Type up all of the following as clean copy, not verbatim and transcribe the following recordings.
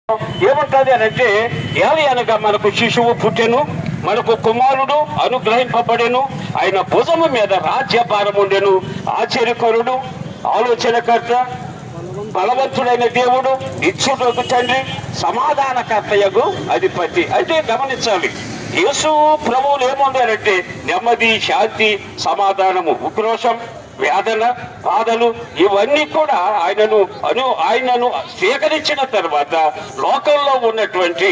ఏమంటది అని అంటే, ఏలి అనగా మనకు శిశువు పుట్టెను, మనకు కుమారుడు అనుగ్రహింపబడెను, ఆయన భుజము మీద రాజ్యభారం ఉండెను. ఆశ్చర్యకరుడు, ఆలోచనకర్త, బలవంతుడైన దేవుడు, ఇచ్చుటకు తండ్రి, సమాధానకర్తయగు అధిపతి. అయితే గమనించాలి, యేసు ప్రభువులు ఏముండారంటే నెమ్మది, శాంతి, సమాధానము, ఉక్రోషం, వేదన, బాధలు ఇవన్నీ కూడా ఆయనను స్వీకరించిన తర్వాత లోకంలో ఉన్నటువంటి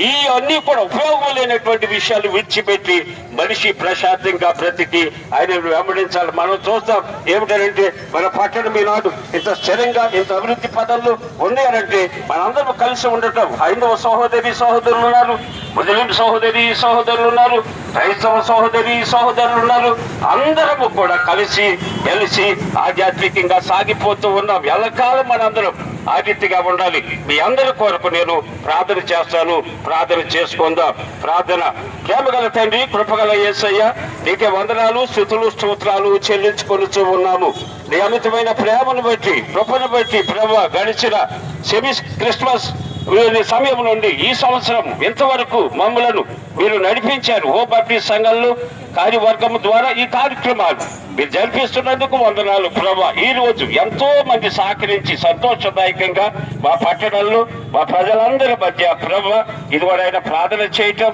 ఈ అన్ని కూడా ఉపయోగం లేనటువంటి విషయాలు విడిచిపెట్టి మనిషి ప్రశాంతంగా బ్రతికి ఆయనను వెంబడించాలి. మనం చూస్తాం ఏమిటంటే, మన పట్టణం ఈనాడు ఇంత స్థిరంగా ఇంత అభివృద్ధి పదంలో ఉన్నారంటే మనందరూ కలిసి ఉండటం. హైందవ సహోదరులు ఉన్నారు, ముస్లిం సహోదరులు ఉన్నారు, క్రైస్తవ సహోదరులు ఉన్నారు. అందరము కూడా కలిసి మెలిసి ఆధ్యాత్మికంగా సాగిపోతూ ఉన్నాం. ఎల్లకాలం మనందరం ఆ రీతిగా ఉండాలి. మీ అందరి కొరకు నేను ప్రార్థన చేస్తాను. ప్రార్థన చేసుకుందాం. ప్రార్థన. ప్రేమగల తండ్రి, కృపగల యేసయ్య, నీకే వందనాలు, స్తుతులు, స్తోత్రాలు చెల్లించుకొనుచూ ఉన్నాము. నీ అమితమైన ప్రేమను బట్టి, కృపను బట్టి ప్రభు గడిచిన క్రిస్మస్ సమయం నుండి ఈ సంవత్సరం ఇంతవరకు మమ్మలను మీరు నడిపించారు. ఓ బాప్టిస్ట్ సంఘంలో కార్యవర్గం ద్వారా ఈ కార్యక్రమాలు మీరు జరిపిస్తున్నందుకు వందనాలు ప్రభా. ఈ రోజు ఎంతో మంది సహకరించి సంతోషదాయకంగా మా పట్టణంలో మా ప్రజలందరి మధ్య ప్రభా ఇదివరైనా ప్రార్థన చేయటం,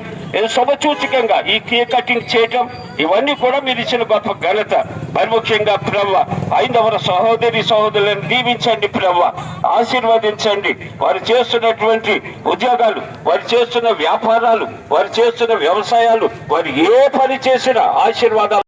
శుభసూచకంగా ఈ కేక్ కటింగ్ చేయటం, ఇవన్నీ కూడా మీరు ఇచ్చిన గొప్ప ఘనత. మరి ముఖ్యంగా ప్రభా ఐదవ సహోదరులను దీవించండి ప్రభా, ఆశీర్వదించండి. వారు చేస్తున్నటువంటి ఉద్యోగాలు, వారు చేస్తున్న వ్యాపారాలు, వారు చేస్తున్న వ్యవసాయాలు, వారు ఏ పని చేసినా ఆశీర్వాదాలు